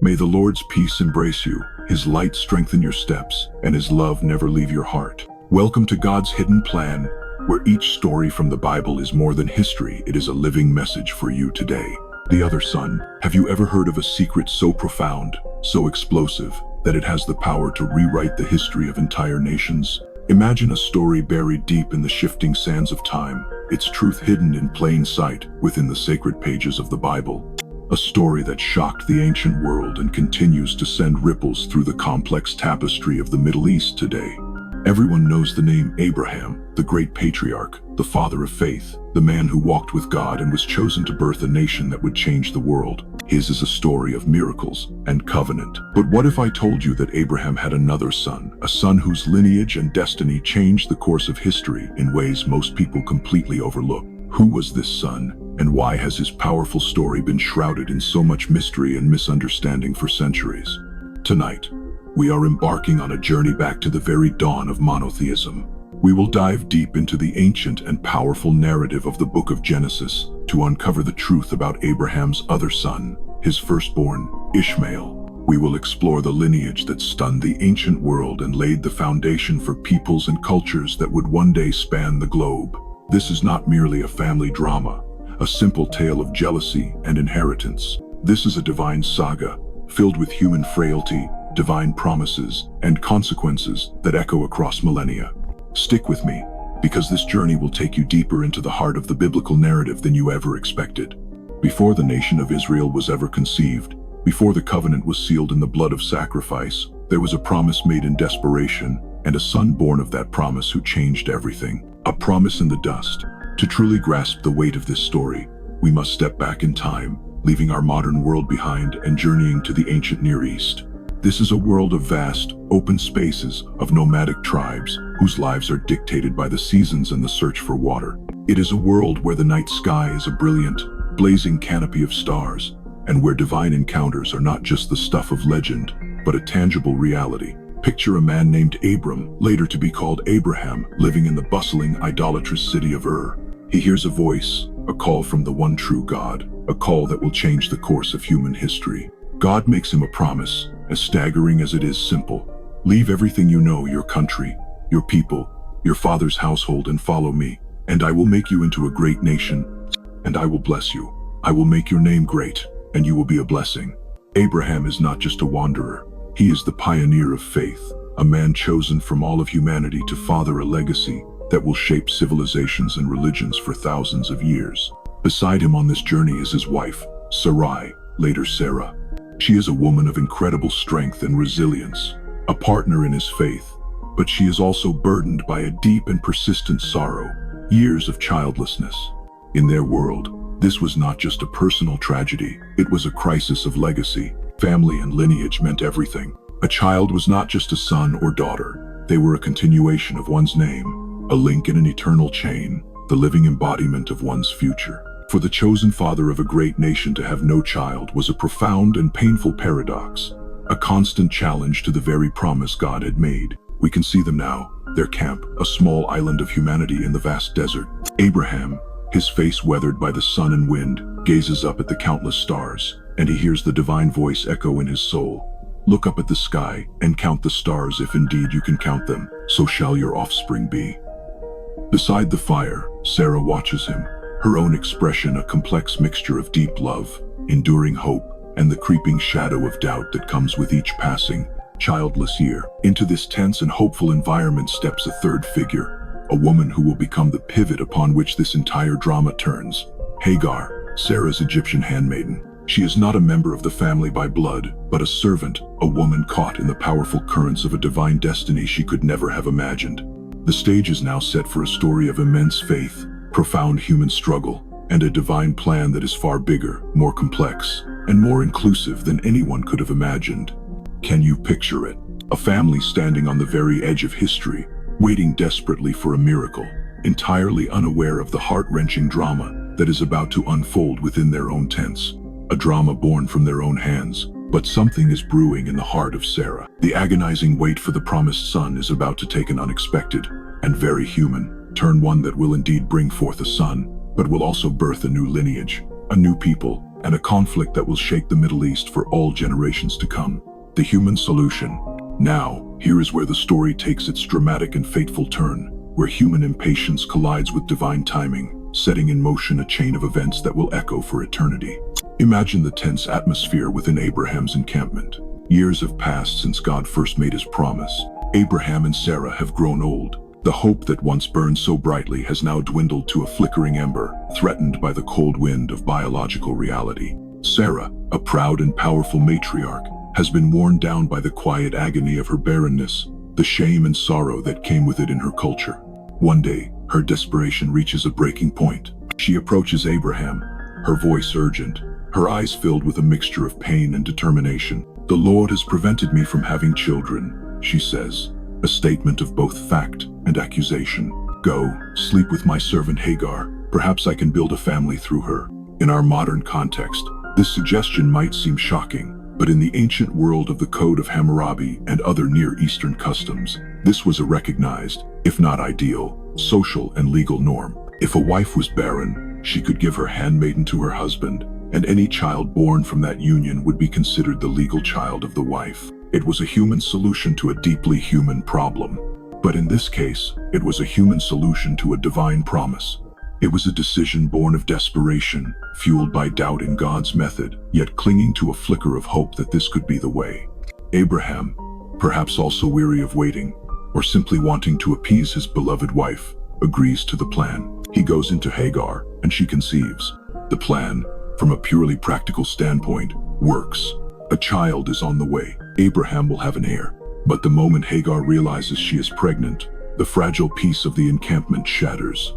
May the Lord's peace embrace you, His light strengthen your steps, and His love never leave your heart. Welcome to God's hidden plan, where each story from the Bible is more than history, it is a living message for you today. The Other Son. Have you ever heard of a secret so profound, so explosive, that it has the power to rewrite the history of entire nations? Imagine a story buried deep in the shifting sands of time, its truth hidden in plain sight within the sacred pages of the Bible. A story that shocked the ancient world and continues to send ripples through the complex tapestry of the Middle East today. Everyone knows the name Abraham, the great patriarch, the father of faith, the man who walked with God and was chosen to birth a nation that would change the world. His is a story of miracles and covenant. But what if I told you that Abraham had another son, a son whose lineage and destiny changed the course of history in ways most people completely overlook? Who was this son, and why has his powerful story been shrouded in so much mystery and misunderstanding for centuries? Tonight, we are embarking on a journey back to the very dawn of monotheism. We will dive deep into the ancient and powerful narrative of the book of Genesis to uncover the truth about Abraham's other son, his firstborn, Ishmael. We will explore the lineage that stunned the ancient world and laid the foundation for peoples and cultures that would one day span the globe. This is not merely a family drama, a simple tale of jealousy and inheritance. This is a divine saga, filled with human frailty, divine promises, and consequences that echo across millennia. Stick with me, because this journey will take you deeper into the heart of the biblical narrative than you ever expected. Before the nation of Israel was ever conceived, before the covenant was sealed in the blood of sacrifice, there was a promise made in desperation, and a son born of that promise who changed everything. A promise in the dust. To truly grasp the weight of this story, we must step back in time, leaving our modern world behind and journeying to the ancient Near East. This is a world of vast, open spaces, of nomadic tribes, whose lives are dictated by the seasons and the search for water. It is a world where the night sky is a brilliant, blazing canopy of stars, and where divine encounters are not just the stuff of legend, but a tangible reality. Picture a man named Abram, later to be called Abraham, living in the bustling, idolatrous city of Ur. He hears a voice, a call from the one true God, a call that will change the course of human history. God makes him a promise, as staggering as it is simple. Leave everything you know, your country, your people, your father's household, and follow me, and I will make you into a great nation, and I will bless you. I will make your name great, and you will be a blessing. Abraham is not just a wanderer. He is the pioneer of faith, a man chosen from all of humanity to father a legacy that will shape civilizations and religions for thousands of years. Beside him on this journey is his wife, Sarai, later Sarah. She is a woman of incredible strength and resilience, a partner in his faith, but she is also burdened by a deep and persistent sorrow, years of childlessness. In their world, this was not just a personal tragedy, it was a crisis of legacy. Family and lineage meant everything. A child was not just a son or daughter, they were a continuation of one's name, a link in an eternal chain, the living embodiment of one's future. For the chosen father of a great nation to have no child was a profound and painful paradox, a constant challenge to the very promise God had made. We can see them now, their camp, a small island of humanity in the vast desert. Abraham, his face weathered by the sun and wind, gazes up at the countless stars, and he hears the divine voice echo in his soul. Look up at the sky and count the stars. If indeed you can count them, so shall your offspring be. Beside the fire, Sarah watches him, her own expression a complex mixture of deep love, enduring hope, and the creeping shadow of doubt that comes with each passing, childless year. Into this tense and hopeful environment steps a third figure, a woman who will become the pivot upon which this entire drama turns. Hagar, Sarah's Egyptian handmaiden. She is not a member of the family by blood, but a servant, a woman caught in the powerful currents of a divine destiny she could never have imagined. The stage is now set for a story of immense faith, profound human struggle, and a divine plan that is far bigger, more complex, and more inclusive than anyone could have imagined. Can you picture it? A family standing on the very edge of history, waiting desperately for a miracle, entirely unaware of the heart-wrenching drama that is about to unfold within their own tents. A drama born from their own hands, but something is brewing in the heart of Sarah. The agonizing wait for the promised son is about to take an unexpected and very human turn, one that will indeed bring forth a son, but will also birth a new lineage, a new people, and a conflict that will shake the Middle East for all generations to come. The human solution. Now, here is where the story takes its dramatic and fateful turn, where human impatience collides with divine timing, setting in motion a chain of events that will echo for eternity. Imagine the tense atmosphere within Abraham's encampment. Years have passed since God first made his promise. Abraham and Sarah have grown old. The hope that once burned so brightly has now dwindled to a flickering ember, threatened by the cold wind of biological reality. Sarah, a proud and powerful matriarch, has been worn down by the quiet agony of her barrenness, the shame and sorrow that came with it in her culture. One day, her desperation reaches a breaking point. She approaches Abraham, her voice urgent, her eyes filled with a mixture of pain and determination. "The Lord has prevented me from having children," she says, a statement of both fact and accusation. "Go, sleep with my servant Hagar. Perhaps I can build a family through her." In our modern context, this suggestion might seem shocking, but in the ancient world of the Code of Hammurabi and other Near Eastern customs, this was a recognized, if not ideal, social and legal norm. If a wife was barren, she could give her handmaiden to her husband, and any child born from that union would be considered the legal child of the wife. It was a human solution to a deeply human problem. But in this case, it was a human solution to a divine promise. It was a decision born of desperation, fueled by doubt in God's method, yet clinging to a flicker of hope that this could be the way. Abraham, perhaps also weary of waiting, or simply wanting to appease his beloved wife, agrees to the plan. He goes into Hagar, and she conceives. The plan, from a purely practical standpoint, works. A child is on the way. Abraham will have an heir. But the moment Hagar realizes she is pregnant, the fragile peace of the encampment shatters.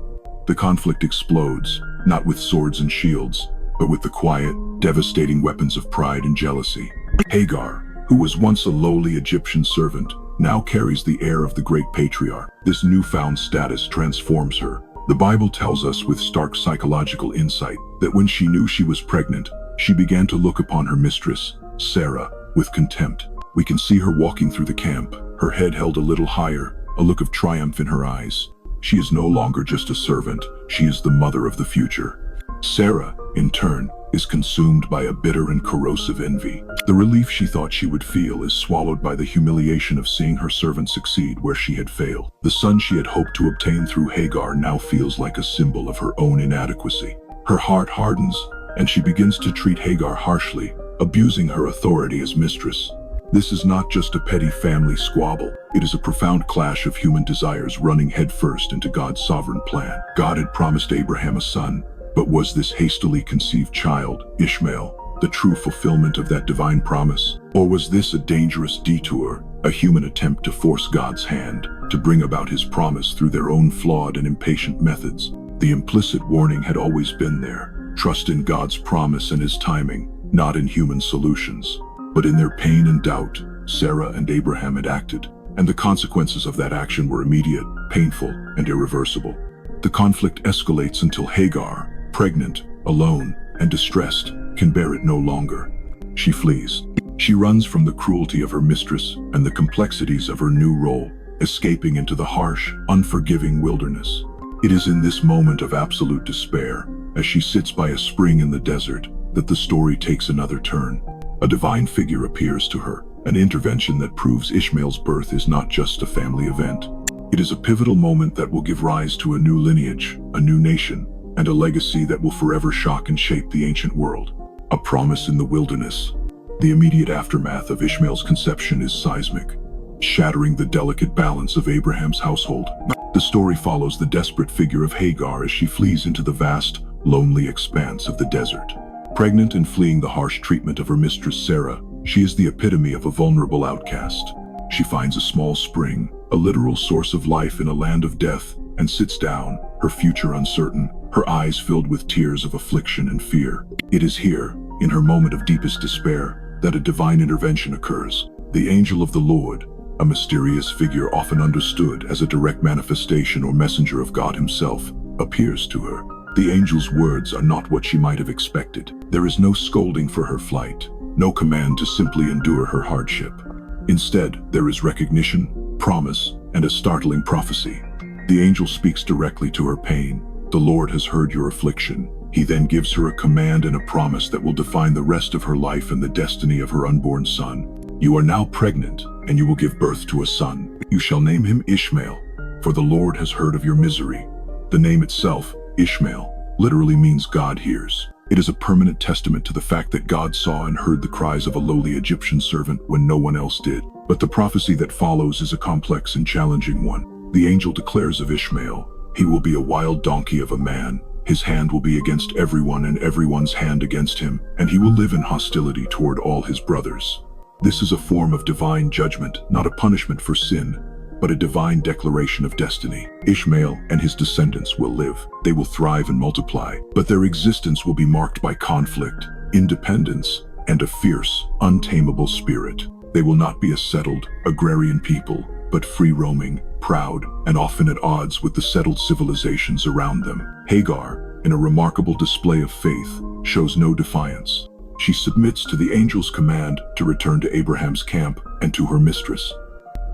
The conflict explodes, not with swords and shields, but with the quiet, devastating weapons of pride and jealousy. Hagar, who was once a lowly Egyptian servant, now carries the air of the great patriarch. This newfound status transforms her. The Bible tells us with stark psychological insight that when she knew she was pregnant, she began to look upon her mistress, Sarah, with contempt. We can see her walking through the camp, her head held a little higher, a look of triumph in her eyes. She is no longer just a servant, she is the mother of the future. Sarah, in turn, is consumed by a bitter and corrosive envy. The relief she thought she would feel is swallowed by the humiliation of seeing her servant succeed where she had failed. The son she had hoped to obtain through Hagar now feels like a symbol of her own inadequacy. Her heart hardens, and she begins to treat Hagar harshly, abusing her authority as mistress. This is not just a petty family squabble. It is a profound clash of human desires running headfirst into God's sovereign plan. God had promised Abraham a son, but was this hastily conceived child, Ishmael, the true fulfillment of that divine promise? Or was this a dangerous detour, a human attempt to force God's hand, to bring about his promise through their own flawed and impatient methods? The implicit warning had always been there. Trust in God's promise and his timing, not in human solutions. But in their pain and doubt, Sarah and Abraham had acted, and the consequences of that action were immediate, painful, and irreversible. The conflict escalates until Hagar, pregnant, alone, and distressed, can bear it no longer. She flees. She runs from the cruelty of her mistress and the complexities of her new role, escaping into the harsh, unforgiving wilderness. It is in this moment of absolute despair, as she sits by a spring in the desert, that the story takes another turn. A divine figure appears to her, an intervention that proves Ishmael's birth is not just a family event. It is a pivotal moment that will give rise to a new lineage, a new nation, and a legacy that will forever shock and shape the ancient world. A promise in the wilderness. The immediate aftermath of Ishmael's conception is seismic, shattering the delicate balance of Abraham's household. The story follows the desperate figure of Hagar as she flees into the vast, lonely expanse of the desert. Pregnant and fleeing the harsh treatment of her mistress Sarah, she is the epitome of a vulnerable outcast. She finds a small spring, a literal source of life in a land of death, and sits down, her future uncertain, her eyes filled with tears of affliction and fear. It is here, in her moment of deepest despair, that a divine intervention occurs. The angel of the Lord, a mysterious figure often understood as a direct manifestation or messenger of God himself, appears to her. The angel's words are not what she might have expected. There is no scolding for her flight, no command to simply endure her hardship. Instead, there is recognition, promise, and a startling prophecy. The angel speaks directly to her pain. "The Lord has heard your affliction. He then gives her a command and a promise that will define the rest of her life and the destiny of her unborn son. You are now pregnant, and you will give birth to a son. You shall name him Ishmael, for the Lord has heard of your misery. The name itself, Ishmael, literally means God hears. It is a permanent testament to the fact that God saw and heard the cries of a lowly Egyptian servant when no one else did. But the prophecy that follows is a complex and challenging one. The angel declares of Ishmael, he will be a wild donkey of a man. His hand will be against everyone and everyone's hand against him, and he will live in hostility toward all his brothers. This is a form of divine judgment, not a punishment for sin, but a divine declaration of destiny. Ishmael and his descendants will live. They will thrive and multiply, but their existence will be marked by conflict, independence, and a fierce, untamable spirit. They will not be a settled, agrarian people, but free-roaming, proud, and often at odds with the settled civilizations around them. Hagar, in a remarkable display of faith, shows no defiance. She submits to the angel's command to return to Abraham's camp and to her mistress.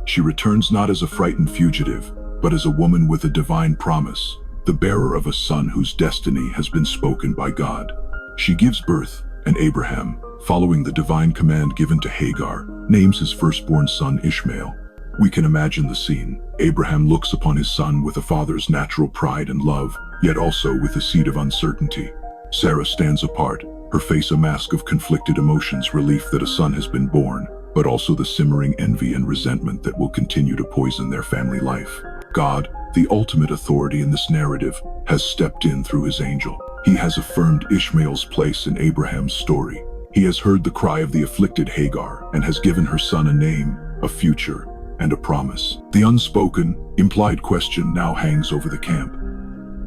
She returns not as a frightened fugitive, but as a woman with a divine promise, the bearer of a son whose destiny has been spoken by God. She gives birth, and Abraham, following the divine command given to Hagar, names his firstborn son Ishmael. We can imagine the scene. Abraham looks upon his son with a father's natural pride and love, yet also with a seed of uncertainty. Sarah stands apart, her face a mask of conflicted emotions, relief that a son has been born, but also the simmering envy and resentment that will continue to poison their family life. God, the ultimate authority in this narrative, has stepped in through his angel. He has affirmed Ishmael's place in Abraham's story. He has heard the cry of the afflicted Hagar and has given her son a name, a future, and a promise. The unspoken, implied question now hangs over the camp.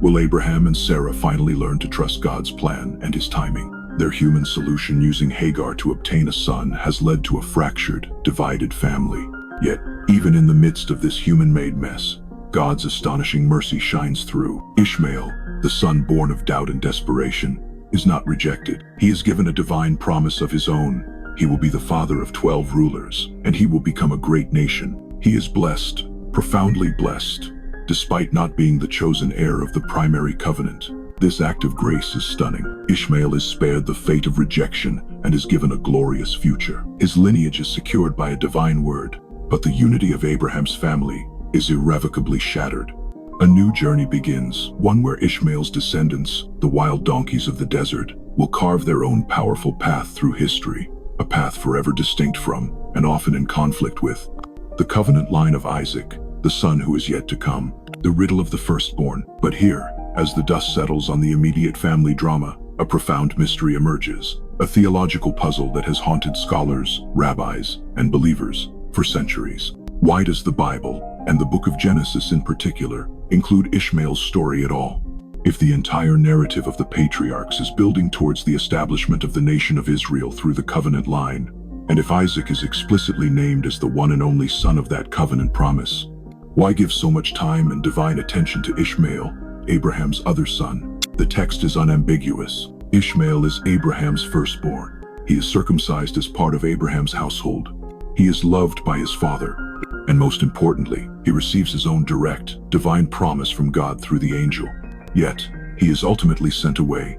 Will Abraham and Sarah finally learn to trust God's plan and his timing? Their human solution using Hagar to obtain a son has led to a fractured, divided family. Yet, even in the midst of this human-made mess, God's astonishing mercy shines through. Ishmael, the son born of doubt and desperation, is not rejected. He is given a divine promise of his own. He will be the father of 12 rulers, and he will become a great nation. He is blessed, profoundly blessed, despite not being the chosen heir of the primary covenant. This act of grace is stunning. Ishmael is spared the fate of rejection and is given a glorious future. His lineage is secured by a divine word, but the unity of Abraham's family is irrevocably shattered. A new journey begins, one where Ishmael's descendants, the wild donkeys of the desert, will carve their own powerful path through history, a path forever distinct from, and often in conflict with, the covenant line of Isaac, the son who is yet to come, the riddle of the firstborn. But here, as the dust settles on the immediate family drama, a profound mystery emerges, a theological puzzle that has haunted scholars, rabbis, and believers for centuries. Why does the Bible, and the book of Genesis in particular, include Ishmael's story at all? If the entire narrative of the patriarchs is building towards the establishment of the nation of Israel through the covenant line, and if Isaac is explicitly named as the one and only son of that covenant promise, why give so much time and divine attention to Ishmael, Abraham's other son? The text is unambiguous. Ishmael is Abraham's firstborn. He is circumcised as part of Abraham's household. He is loved by his father. And most importantly, he receives his own direct, divine promise from God through the angel. Yet, he is ultimately sent away,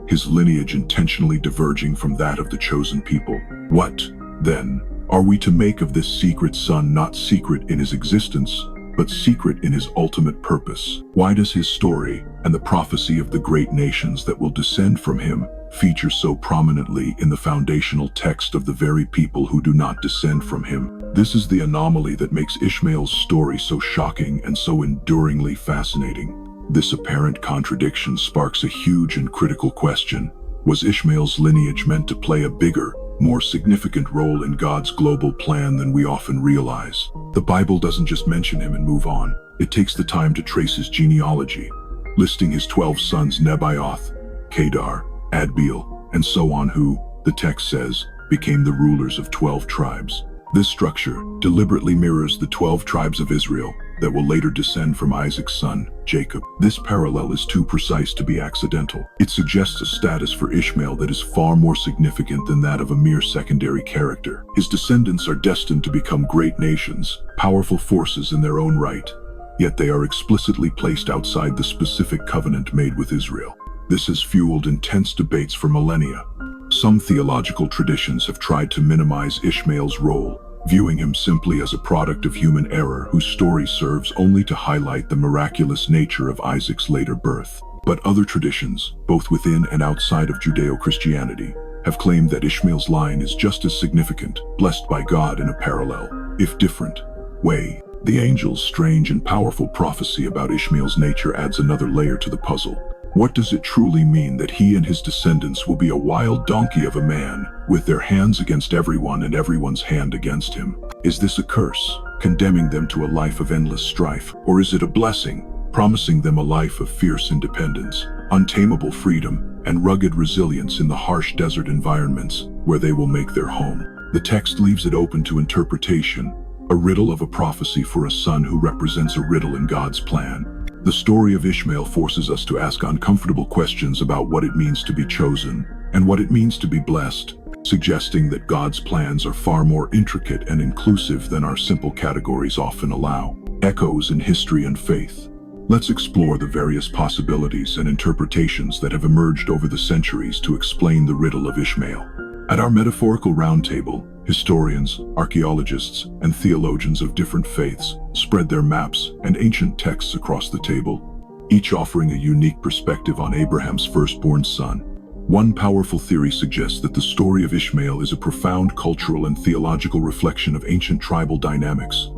his lineage intentionally diverging from that of the chosen people. What, then, are we to make of this secret son, not secret in his existence, but secret in his ultimate purpose? Why does his story, and the prophecy of the great nations that will descend from him, feature so prominently in the foundational text of the very people who do not descend from him? This is the anomaly that makes Ishmael's story so shocking and so enduringly fascinating. This apparent contradiction sparks a huge and critical question. Was Ishmael's lineage meant to play a bigger, more significant role in God's global plan than we often realize? The Bible doesn't just mention him and move on. It takes the time to trace his genealogy, listing his 12 sons Nebaioth, Kedar, Adbeel, and so on, who, the text says, became the rulers of 12 tribes. This structure deliberately mirrors the 12 tribes of Israel that will later descend from Isaac's son, Jacob. This parallel is too precise to be accidental. It suggests a status for Ishmael that is far more significant than that of a mere secondary character. His descendants are destined to become great nations, powerful forces in their own right, yet they are explicitly placed outside the specific covenant made with Israel. This has fueled intense debates for millennia. Some theological traditions have tried to minimize Ishmael's role, viewing him simply as a product of human error whose story serves only to highlight the miraculous nature of Isaac's later birth. But other traditions, both within and outside of Judeo-Christianity, have claimed that Ishmael's line is just as significant, blessed by God in a parallel, if different, way. The angel's strange and powerful prophecy about Ishmael's nature adds another layer to the puzzle. What does it truly mean that he and his descendants will be a wild donkey of a man, with their hands against everyone and everyone's hand against him? Is this a curse, condemning them to a life of endless strife, or is it a blessing, promising them a life of fierce independence, untamable freedom, and rugged resilience in the harsh desert environments where they will make their home? The text leaves it open to interpretation, a riddle of a prophecy for a son who represents a riddle in God's plan. The story of Ishmael forces us to ask uncomfortable questions about what it means to be chosen and what it means to be blessed, suggesting that God's plans are far more intricate and inclusive than our simple categories often allow. Echoes in history and faith. Let's explore the various possibilities and interpretations that have emerged over the centuries to explain the riddle of Ishmael. At our metaphorical roundtable, historians, archaeologists, and theologians of different faiths spread their maps and ancient texts across the table, each offering a unique perspective on Abraham's firstborn son. One powerful theory suggests that the story of Ishmael is a profound cultural and theological reflection of ancient tribal dynamics.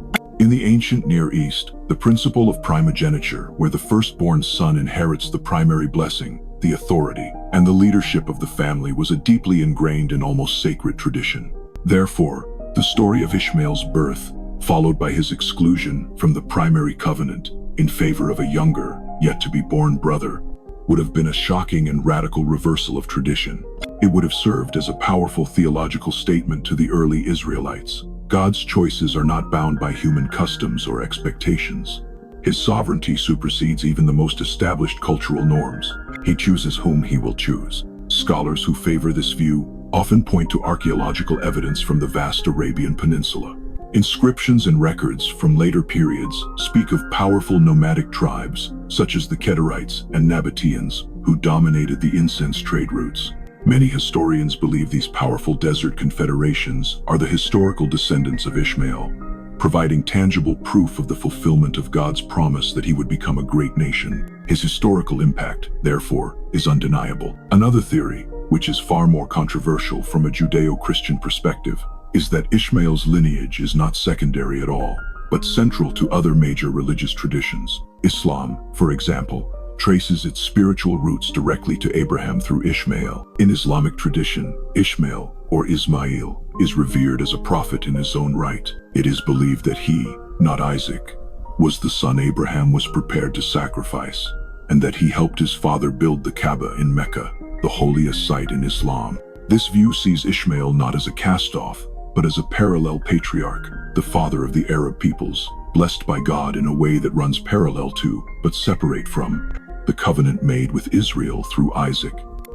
In the ancient Near East, the principle of primogeniture, where the firstborn son inherits the primary blessing, the authority, and the leadership of the family, was a deeply ingrained and almost sacred tradition. Therefore, the story of Ishmael's birth, followed by his exclusion from the primary covenant in favor of a younger, yet-to-be-born brother, would have been a shocking and radical reversal of tradition. It would have served as a powerful theological statement to the early Israelites. God's choices are not bound by human customs or expectations. His sovereignty supersedes even the most established cultural norms. He chooses whom he will choose. Scholars who favor this view often point to archaeological evidence from the vast Arabian Peninsula. Inscriptions and records from later periods speak of powerful nomadic tribes, such as the Kedarites and Nabateans, who dominated the incense trade routes. Many historians believe these powerful desert confederations are the historical descendants of Ishmael, providing tangible proof of the fulfillment of God's promise that he would become a great nation. His historical impact, therefore, is undeniable. Another theory, which is far more controversial from a Judeo-Christian perspective, is that Ishmael's lineage is not secondary at all, but central to other major religious traditions. Islam, for example, traces its spiritual roots directly to Abraham through Ishmael. In Islamic tradition, Ishmael, or Ismail, is revered as a prophet in his own right. It is believed that he, not Isaac, was the son Abraham was prepared to sacrifice, and that he helped his father build the Kaaba in Mecca, the holiest site in Islam. This view sees Ishmael not as a cast-off, but as a parallel patriarch, the father of the Arab peoples, blessed by God in a way that runs parallel to, but separate from, the covenant made with Israel through Isaac.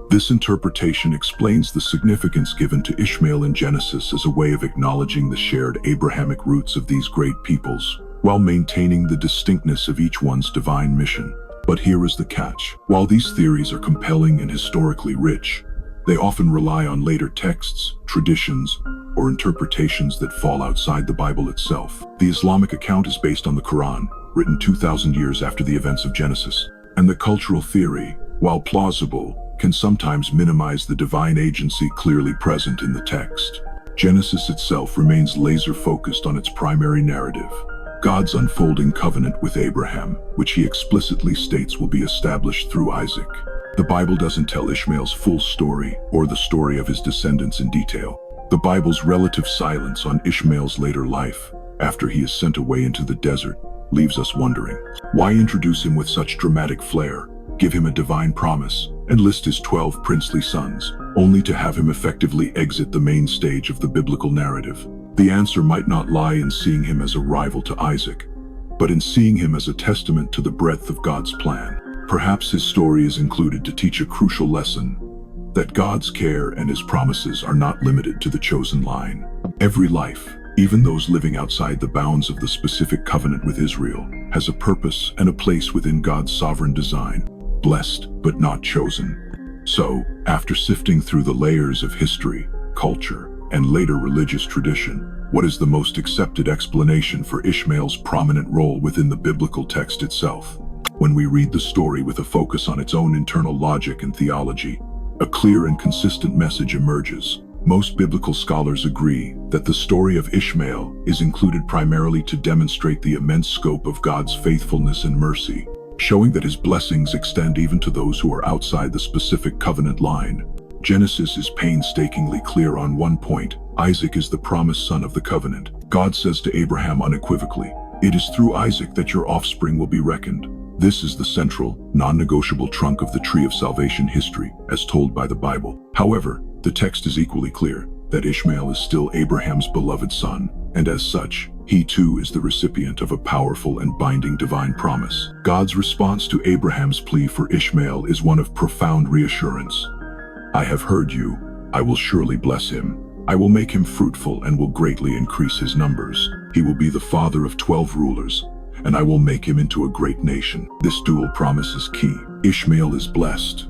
This interpretation explains the significance given to Ishmael in Genesis as a way of acknowledging the shared Abrahamic roots of these great peoples, while maintaining the distinctness of each one's divine mission. But here is the catch. While these theories are compelling and historically rich, they often rely on later texts, traditions, or interpretations that fall outside the Bible itself. The Islamic account is based on the Quran, written 2,000 years after the events of Genesis, and the cultural theory, while plausible, can sometimes minimize the divine agency clearly present in the text. Genesis itself remains laser-focused on its primary narrative, God's unfolding covenant with Abraham, which he explicitly states will be established through Isaac. The Bible doesn't tell Ishmael's full story or the story of his descendants in detail. The Bible's relative silence on Ishmael's later life, after he is sent away into the desert, leaves us wondering, why introduce him with such dramatic flair, give him a divine promise, and list his 12 princely sons, only to have him effectively exit the main stage of the biblical narrative? The answer might not lie in seeing him as a rival to Isaac, but in seeing him as a testament to the breadth of God's plan. Perhaps his story is included to teach a crucial lesson, that God's care and his promises are not limited to the chosen line. Every life, even those living outside the bounds of the specific covenant with Israel, has a purpose and a place within God's sovereign design. blessed but not chosen. So, after sifting through the layers of history, culture, and later religious tradition, what is the most accepted explanation for Ishmael's prominent role within the biblical text itself? When we read the story with a focus on its own internal logic and theology, a clear and consistent message emerges. Most biblical scholars agree that the story of Ishmael is included primarily to demonstrate the immense scope of God's faithfulness and mercy, showing that his blessings extend even to those who are outside the specific covenant line. Genesis is painstakingly clear on one point: Isaac is the promised son of the covenant. God says to Abraham unequivocally, "It is through Isaac that your offspring will be reckoned." This is the central, non-negotiable trunk of the tree of salvation history, as told by the Bible. However, the text is equally clear that Ishmael is still Abraham's beloved son, and as such, he too is the recipient of a powerful and binding divine promise. God's response to Abraham's plea for Ishmael is one of profound reassurance. "I have heard you. I will surely bless him. I will make him fruitful and will greatly increase his numbers. He will be the father of 12 rulers, and I will make him into a great nation." This dual promise is key. Ishmael is blessed,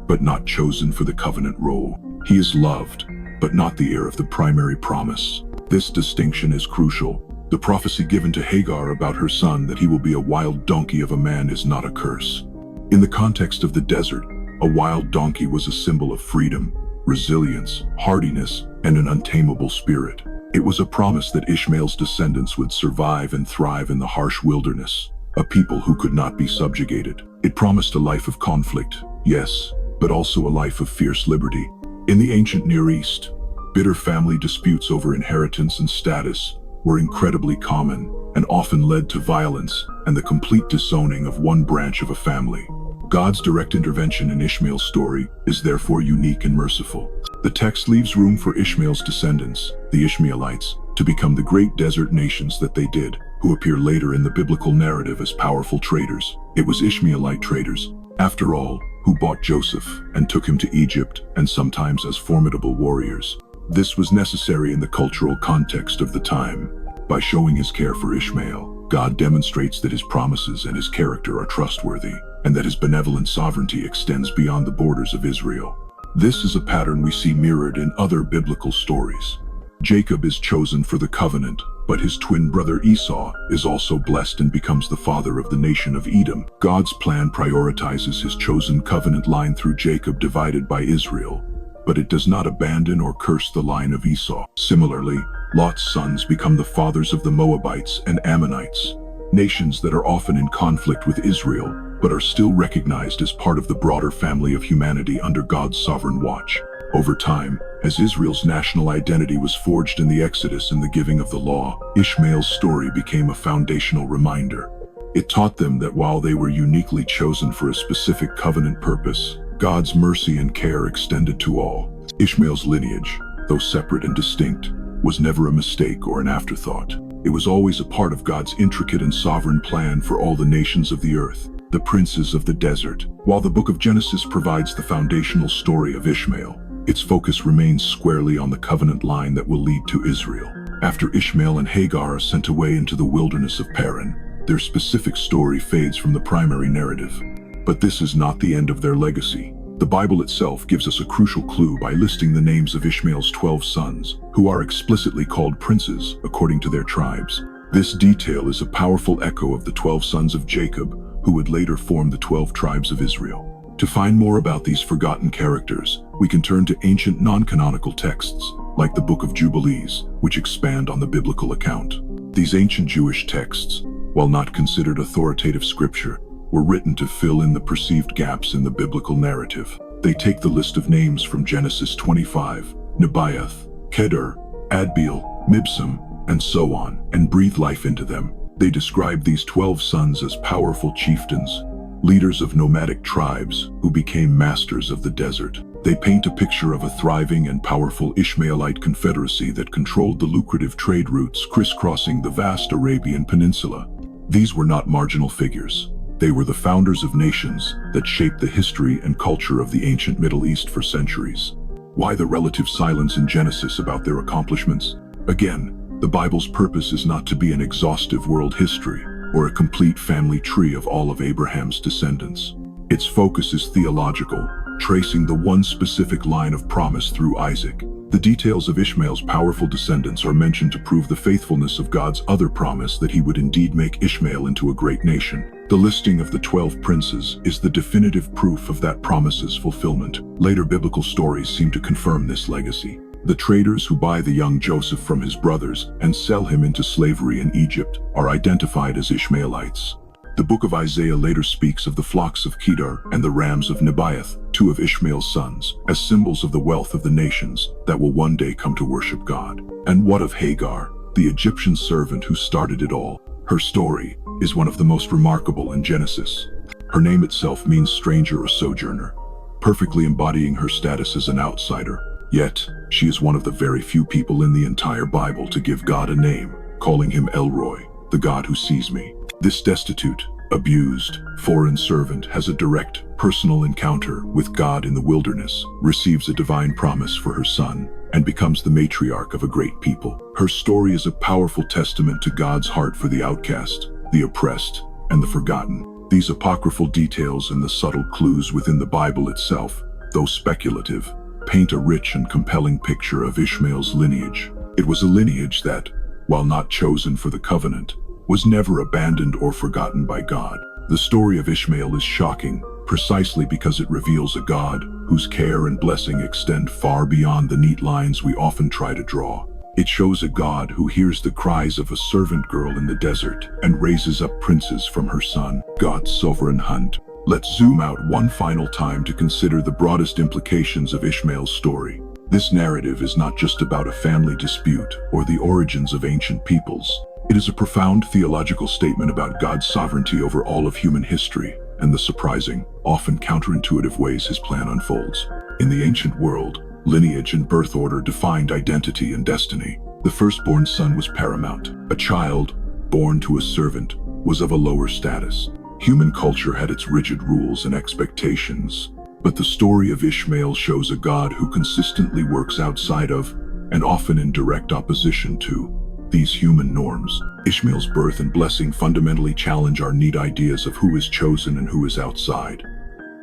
but not chosen for the covenant role. He is loved, but not the heir of the primary promise. This distinction is crucial. The prophecy given to Hagar about her son that he will be a wild donkey of a man is not a curse. In the context of the desert, a wild donkey was a symbol of freedom, resilience, hardiness, and an untamable spirit. It was a promise that Ishmael's descendants would survive and thrive in the harsh wilderness, a people who could not be subjugated. It promised a life of conflict, yes, but also a life of fierce liberty. In the ancient Near East, bitter family disputes over inheritance and status were incredibly common and often led to violence and the complete disowning of one branch of a family. God's direct intervention in Ishmael's story is therefore unique and merciful. The text leaves room for Ishmael's descendants, the Ishmaelites, to become the great desert nations that they did, who appear later in the biblical narrative as powerful traders. It was Ishmaelite traders, after all, who bought Joseph and took him to Egypt, and sometimes as formidable warriors. This was necessary in the cultural context of the time. By showing his care for Ishmael, God demonstrates that his promises and his character are trustworthy, and that his benevolent sovereignty extends beyond the borders of Israel. This is a pattern we see mirrored in other biblical stories. Jacob is chosen for the covenant, but his twin brother Esau is also blessed and becomes the father of the nation of Edom. God's plan prioritizes his chosen covenant line through Jacob divided by Israel, but it does not abandon or curse the line of Esau. Similarly, Lot's sons become the fathers of the Moabites and Ammonites, nations that are often in conflict with Israel, but are still recognized as part of the broader family of humanity under God's sovereign watch. Over time, as Israel's national identity was forged in the Exodus and the giving of the law, Ishmael's story became a foundational reminder. It taught them that while they were uniquely chosen for a specific covenant purpose, God's mercy and care extended to all. Ishmael's lineage, though separate and distinct, was never a mistake or an afterthought. It was always a part of God's intricate and sovereign plan for all the nations of the earth, the princes of the desert. While the book of Genesis provides the foundational story of Ishmael, its focus remains squarely on the covenant line that will lead to Israel. After Ishmael and Hagar are sent away into the wilderness of Paran, their specific story fades from the primary narrative. But this is not the end of their legacy. The Bible itself gives us a crucial clue by listing the names of Ishmael's 12 sons, who are explicitly called princes according to their tribes. This detail is a powerful echo of the 12 sons of Jacob, who would later form the 12 tribes of Israel. To find more about these forgotten characters, we can turn to ancient non-canonical texts, like the Book of Jubilees, which expand on the biblical account. These ancient Jewish texts, while not considered authoritative scripture, were written to fill in the perceived gaps in the biblical narrative. They take the list of names from Genesis 25, Nebaioth, Kedar, Adbeel, Mibsam, and so on, and breathe life into them. They describe these 12 sons as powerful chieftains, leaders of nomadic tribes who became masters of the desert. They paint a picture of a thriving and powerful Ishmaelite confederacy that controlled the lucrative trade routes crisscrossing the vast Arabian Peninsula. These were not marginal figures. They were the founders of nations that shaped the history and culture of the ancient Middle East for centuries. Why the relative silence in Genesis about their accomplishments? Again, the Bible's purpose is not to be an exhaustive world history or a complete family tree of all of Abraham's descendants. Its focus is theological, tracing the one specific line of promise through Isaac. The details of Ishmael's powerful descendants are mentioned to prove the faithfulness of God's other promise that he would indeed make Ishmael into a great nation. The listing of the 12 princes is the definitive proof of that promise's fulfillment. Later biblical stories seem to confirm this legacy. The traders who buy the young Joseph from his brothers and sell him into slavery in Egypt are identified as Ishmaelites. The book of Isaiah later speaks of the flocks of Kedar and the rams of Nebaioth, two of Ishmael's sons, as symbols of the wealth of the nations that will one day come to worship God. And what of Hagar, the Egyptian servant who started it all? Her story is one of the most remarkable in Genesis. Her name itself means stranger or sojourner, perfectly embodying her status as an outsider. Yet, she is one of the very few people in the entire Bible to give God a name, calling him El Roi, the God who sees me. This destitute, abused, foreign servant has a direct, personal encounter with God in the wilderness, receives a divine promise for her son, and becomes the matriarch of a great people. Her story is a powerful testament to God's heart for the outcast, the oppressed, and the forgotten. These apocryphal details and the subtle clues within the Bible itself, though speculative, paint a rich and compelling picture of Ishmael's lineage. It was a lineage that, while not chosen for the covenant, was never abandoned or forgotten by God. The story of Ishmael is shocking, precisely because it reveals a God whose care and blessing extend far beyond the neat lines we often try to draw. It shows a God who hears the cries of a servant girl in the desert and raises up princes from her son. God's sovereign hand. Let's zoom out one final time to consider the broadest implications of Ishmael's story. This narrative is not just about a family dispute or the origins of ancient peoples. It is a profound theological statement about God's sovereignty over all of human history and the surprising, often counterintuitive ways his plan unfolds. In the ancient world, lineage and birth order defined identity and destiny. The firstborn son was paramount. A child, born to a servant, was of a lower status. Human culture had its rigid rules and expectations, but the story of Ishmael shows a God who consistently works outside of, and often in direct opposition to, these human norms. Ishmael's birth and blessing fundamentally challenge our neat ideas of who is chosen and who is outside.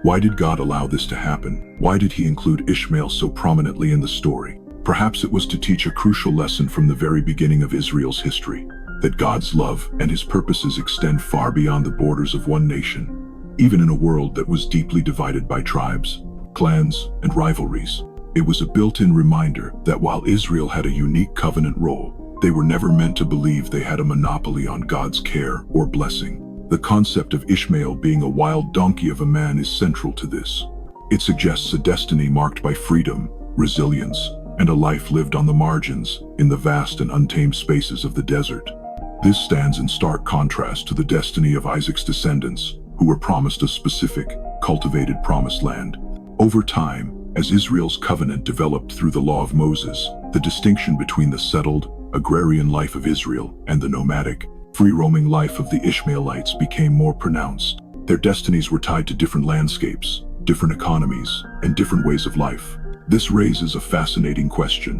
Why did God allow this to happen? Why did he include Ishmael so prominently in the story? Perhaps it was to teach a crucial lesson from the very beginning of Israel's history, that God's love and his purposes extend far beyond the borders of one nation, even in a world that was deeply divided by tribes, clans, and rivalries. It was a built-in reminder that while Israel had a unique covenant role, they were never meant to believe they had a monopoly on God's care or blessing. The concept of Ishmael being a wild donkey of a man is central to this. It suggests a destiny marked by freedom, resilience, and a life lived on the margins, in the vast and untamed spaces of the desert. This stands in stark contrast to the destiny of Isaac's descendants, who were promised a specific, cultivated promised land. Over time, as Israel's covenant developed through the law of Moses, the distinction between the settled, agrarian life of Israel and the nomadic, free-roaming life of the Ishmaelites became more pronounced. Their destinies were tied to different landscapes, different economies, and different ways of life. This raises a fascinating question.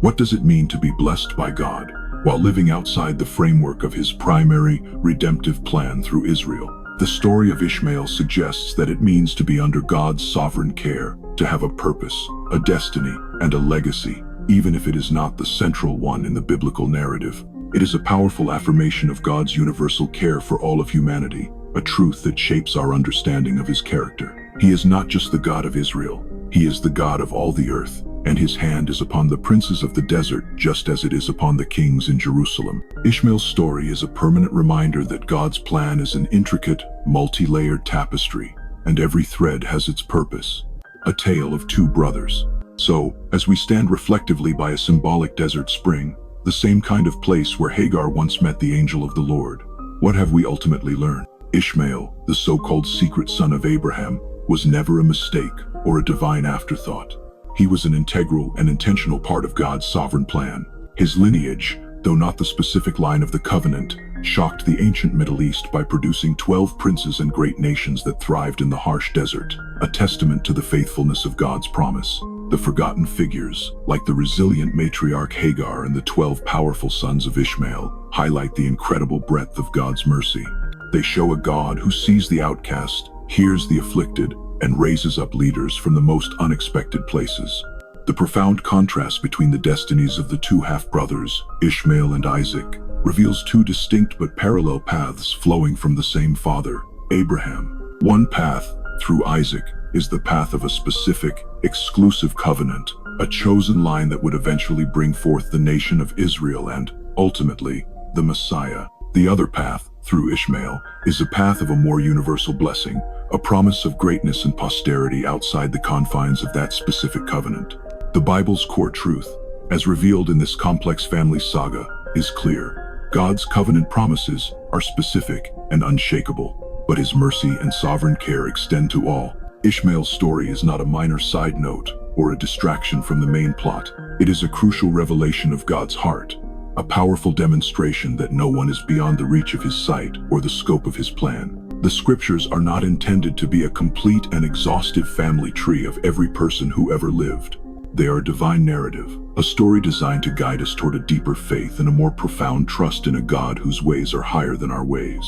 What does it mean to be blessed by God, while living outside the framework of his primary, redemptive plan through Israel? The story of Ishmael suggests that it means to be under God's sovereign care, to have a purpose, a destiny, and a legacy, even if it is not the central one in the biblical narrative. It is a powerful affirmation of God's universal care for all of humanity, a truth that shapes our understanding of his character. He is not just the God of Israel, he is the God of all the earth, and his hand is upon the princes of the desert just as it is upon the kings in Jerusalem. Ishmael's story is a permanent reminder that God's plan is an intricate, multi-layered tapestry, and every thread has its purpose. A tale of two brothers. So, as we stand reflectively by a symbolic desert spring, the same kind of place where Hagar once met the angel of the Lord, what have we ultimately learned? Ishmael, the so-called secret son of Abraham, was never a mistake or a divine afterthought. He was an integral and intentional part of God's sovereign plan. His lineage, though not the specific line of the covenant, shocked the ancient Middle East by producing 12 princes and great nations that thrived in the harsh desert, a testament to the faithfulness of God's promise. The forgotten figures, like the resilient matriarch Hagar and the 12 powerful sons of Ishmael, highlight the incredible breadth of God's mercy. They show a God who sees the outcast hears the afflicted, and raises up leaders from the most unexpected places. The profound contrast between the destinies of the two half-brothers, Ishmael and Isaac, reveals two distinct but parallel paths flowing from the same father, Abraham. One path, through Isaac, is the path of a specific, exclusive covenant, a chosen line that would eventually bring forth the nation of Israel and, ultimately, the Messiah. The other path, through Ishmael, is a path of a more universal blessing, a promise of greatness and posterity outside the confines of that specific covenant. The Bible's core truth, as revealed in this complex family saga, is clear. God's covenant promises are specific and unshakable, but His mercy and sovereign care extend to all. Ishmael's story is not a minor side note or a distraction from the main plot. It is a crucial revelation of God's heart, a powerful demonstration that no one is beyond the reach of His sight or the scope of His plan. The scriptures are not intended to be a complete and exhaustive family tree of every person who ever lived. They are a divine narrative, a story designed to guide us toward a deeper faith and a more profound trust in a God whose ways are higher than our ways.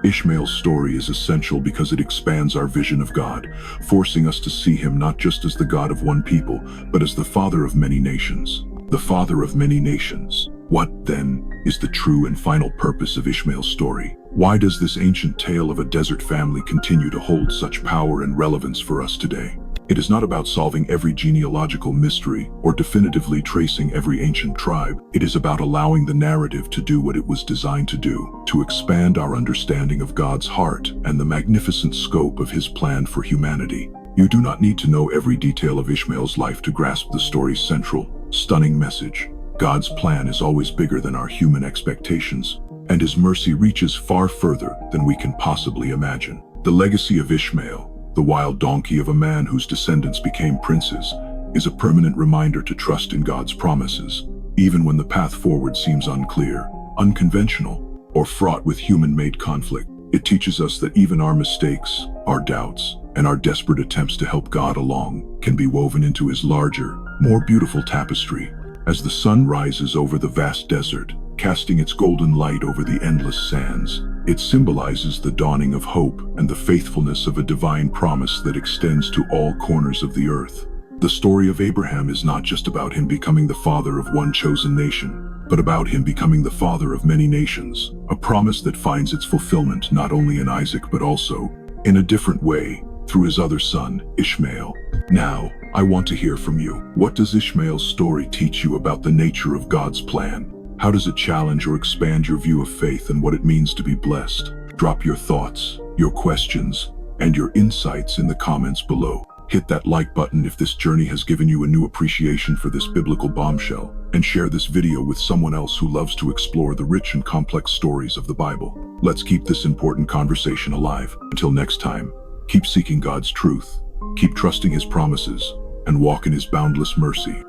Ishmael's story is essential because it expands our vision of God, forcing us to see Him not just as the God of one people, but as the Father of many nations. The Father of many nations. What, then, is the true and final purpose of Ishmael's story? Why does this ancient tale of a desert family continue to hold such power and relevance for us today? It is not about solving every genealogical mystery or definitively tracing every ancient tribe. It is about allowing the narrative to do what it was designed to do, to expand our understanding of God's heart and the magnificent scope of His plan for humanity. You do not need to know every detail of Ishmael's life to grasp the story's central, stunning message. God's plan is always bigger than our human expectations, and His mercy reaches far further than we can possibly imagine. The legacy of Ishmael, the wild donkey of a man whose descendants became princes, is a permanent reminder to trust in God's promises, even when the path forward seems unclear, unconventional, or fraught with human-made conflict. It teaches us that even our mistakes, our doubts, and our desperate attempts to help God along can be woven into His larger, more beautiful tapestry. As the sun rises over the vast desert, casting its golden light over the endless sands, it symbolizes the dawning of hope and the faithfulness of a divine promise that extends to all corners of the earth. The story of Abraham is not just about him becoming the father of one chosen nation, but about him becoming the father of many nations, a promise that finds its fulfillment not only in Isaac but also, in a different way, through his other son, Ishmael. Now, I want to hear from you. What does Ishmael's story teach you about the nature of God's plan? How does it challenge or expand your view of faith and what it means to be blessed? Drop your thoughts, your questions, and your insights in the comments below. Hit that like button if this journey has given you a new appreciation for this biblical bombshell, and share this video with someone else who loves to explore the rich and complex stories of the Bible. Let's keep this important conversation alive. Until next time, keep seeking God's truth, keep trusting His promises, and walk in His boundless mercy.